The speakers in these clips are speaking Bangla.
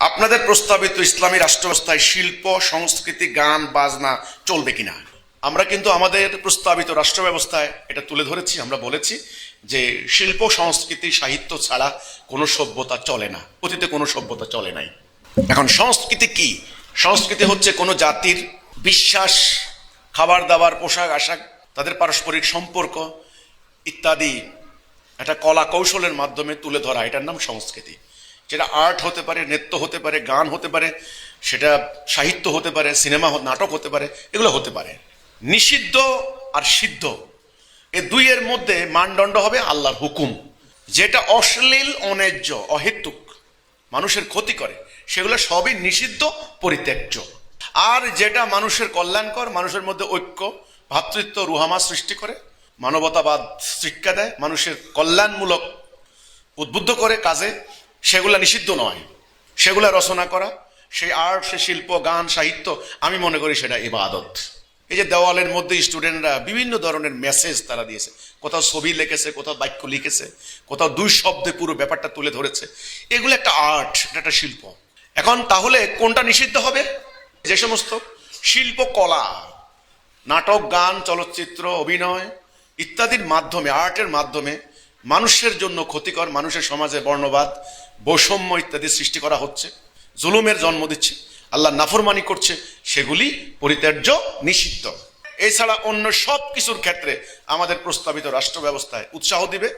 আপনাদের প্রস্তাবিত ইসলামী রাষ্ট্র ব্যবস্থায় শিল্প, সংস্কৃতি, গান, বাজনা চলবে কিনা? আমরা কিন্তু আমাদের প্রস্তাবিত রাষ্ট্র ব্যবস্থায় এটা তুলে ধরেছি। আমরা বলেছি যে শিল্প, সংস্কৃতি, সাহিত্য ছাড়া কোনো সভ্যতা চলে না, অতীতে কোনো সভ্যতা চলে নাই। এখন সংস্কৃতি কি? সংস্কৃতি হচ্ছে কোনো জাতির বিশ্বাস, খাবার দাবার, পোশাক আশাক, তাদের পারস্পরিক সম্পর্ক ইত্যাদি একটা কলা কৌশলের মাধ্যমে তুলে ধরা, এটার নাম সংস্কৃতি। সেটা আর্ট হতে পারে, নৃত্য হতে পারে, গান হতে পারে, সেটা সাহিত্য হতে পারে, সিনেমা নাটক হতে পারে, এগুলো হতে পারে। নিষিদ্ধ আর সিদ্ধ এই দুইয়ের মধ্যে মানদণ্ড হবে আল্লাহর হুকুম। যেটা অশ্লীল, অন্যায্য, অহেতুক, মানুষের ক্ষতি করে, সেগুলো সবই নিষিদ্ধ, পরিত্যাজ্য। আর যেটা মানুষের কল্যাণকর, মানুষের মধ্যে ঐক্য, ভ্রাতৃত্ব, রুহামা সৃষ্টি করে, মানবতাবাদ শিক্ষা দেয়, মানুষের কল্যাণমূলক উদ্বুদ্ধ করে কাজে, সেগুলা নিষিদ্ধ নয়। সেগুলা রচনা করা, সেই আর্ট, সে শিল্প, গান, সাহিত্য, আমি মনে করি সেটা ইবাদত। এই যে দেওয়ালের মধ্যে স্টুডেন্টরা বিভিন্ন ধরনের মেসেজ তারা দিয়েছে, কোথাও ছবি লিখেছে, কোথাও বাক্য লিখেছে, কোথাও দুই শব্দে পুরো ব্যাপারটা তুলে ধরেছে, এগুলো একটা আর্ট, এটা একটা শিল্প। এখন তাহলে কোনটা নিষিদ্ধ হবে? যে সমস্ত শিল্প, কলা, নাটক, গান, চলচ্চিত্র, অভিনয় ইত্যাদির মাধ্যমে, আর্টের মাধ্যমে মানুষের জন্য ক্ষতিকর, মানুষের সমাজে বর্ণবাদ, বৈষম্য ইত্যাদি সৃষ্টি করা হচ্ছে, জুলুমের জন্ম দিচ্ছে, আল্লাহ নাফরমানি করছে, সেগুলি পরিত্যাজ্য, নিষিদ্ধ। এছাড়া অন্য সব কিছুর ক্ষেত্রে আমাদের প্রস্তাবিত রাষ্ট্র ব্যবস্থায় উৎসাহ দিবে,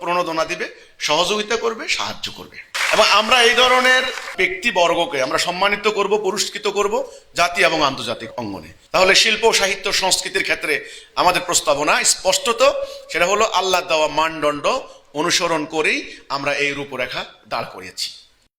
প্রণোদনা দিবে, সহযোগিতা করবে, সাহায্য করবে। এবং আমরা এই ধরনের ব্যক্তিবর্গকে আমরা সম্মানিত করব, পুরস্কৃত করব জাতি এবং আন্তর্জাতিক অঙ্গনে। তাহলে শিল্প, সাহিত্য, সংস্কৃতির ক্ষেত্রে আমাদের প্রস্তাবনা স্পষ্টত, সেটা হলো আল্লাহ দেওয়া মানদণ্ড অনুসরণ করেই আমরা এই রূপরেখা দাঁড় করিয়েছি।